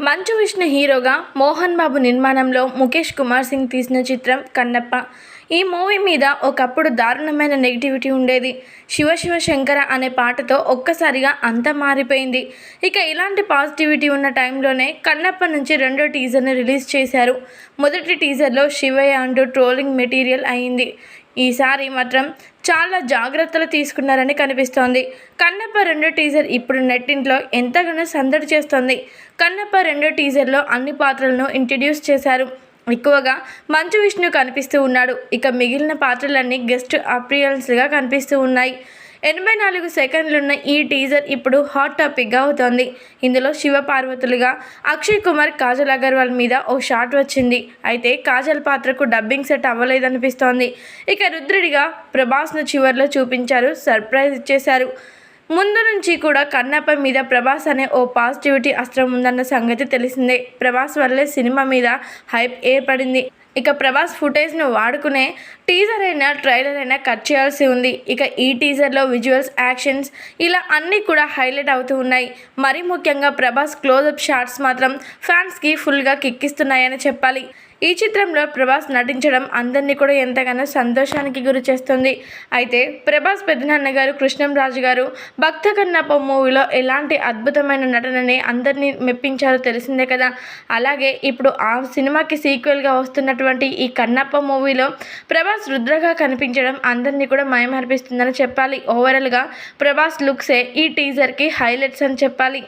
మంచు విష్ణు హీరోగా మోహన్ బాబు నిర్మాణంలో ముఖేష్ కుమార్ సింగ్ తీసిన చిత్రం కన్నప్ప. ఈ మూవీ మీద ఒకప్పుడు దారుణమైన నెగిటివిటీ ఉండేది. శివ శివ శంకర అనే పాటతో ఒక్కసారిగా అంతా మారిపోయింది. ఇక ఇలాంటి పాజిటివిటీ ఉన్న టైంలోనే కన్నప్ప నుంచి రెండో టీజర్ని రిలీజ్ చేశారు. మొదటి టీజర్లో శివయ్య అంటూ ట్రోలింగ్ మెటీరియల్ అయింది. ఈసారి మాత్రం చాలా జాగ్రత్తలు తీసుకున్నారని కనిపిస్తోంది. కన్నప్ప రెండో టీజర్ ఇప్పుడు నెట్టింట్లో ఎంతగానో సందడి చేస్తోంది. కన్నప్ప రెండో టీజర్లో అన్ని పాత్రలను ఇంట్రడ్యూస్ చేశారు. ఎక్కువగా మంచు విష్ణు కనిపిస్తూ ఉన్నాడు. ఇక మిగిలిన పాత్రలన్నీ గెస్ట్ అపియరెన్స్గా కనిపిస్తూ ఉన్నాయి. 84 సెకండ్లున్న ఈ టీజర్ ఇప్పుడు హాట్ టాపిక్గా అవుతోంది. ఇందులో శివపార్వతులుగా అక్షయ్ కుమార్, కాజల్ అగర్వాల్ మీద ఓ షాట్ వచ్చింది. అయితే కాజల్ పాత్రకు డబ్బింగ్ సెట్ అవ్వలేదనిపిస్తోంది. ఇక రుద్రుడిగా ప్రభాస్ను చివర్లో చూపించారు, సర్ప్రైజ్ ఇచ్చేశారు. ముందు నుంచి కూడా కన్నప్ప మీద ప్రభాస్ అనే ఓ పాజిటివిటీ అస్త్రం ఉందన్న సంగతి తెలిసిందే. ప్రభాస్ వల్లే సినిమా మీద హైప్ ఏర్పడింది. ఇక ప్రభాస్ ఫుటేజ్ను వాడుకునే టీజర్ అయినా ట్రైలర్ అయినా కట్ చేయాల్సి ఉంది. ఇక ఈ టీజర్లో విజువల్స్, యాక్షన్స్ ఇలా అన్నీ కూడా హైలైట్ అవుతూ ఉన్నాయి. మరీ ముఖ్యంగా ప్రభాస్ క్లోజప్ షాట్స్ మాత్రం ఫ్యాన్స్కి ఫుల్గా కిక్కిస్తున్నాయని చెప్పాలి. ఈ చిత్రంలో ప్రభాస్ నటించడం అందరినీ కూడా ఎంతగానో సంతోషానికి గురి చేస్తుంది. అయితే ప్రభాస్ పెద్దనాన్న గారు కృష్ణంరాజు గారు భక్త కన్నప్ప మూవీలో ఎలాంటి అద్భుతమైన నటనని అందరినీ మెప్పించారో తెలిసిందే కదా. అలాగే ఇప్పుడు ఆ సినిమాకి సీక్వెల్గా వస్తున్నటువంటి ఈ కన్నప్ప మూవీలో ప్రభాస్ రుద్రగా కనిపించడం అందరినీ కూడా మైమర్పిస్తుందని చెప్పాలి. ఓవరాల్గా ప్రభాస్ లుక్సే ఈ టీజర్కి హైలైట్స్ అని చెప్పాలి.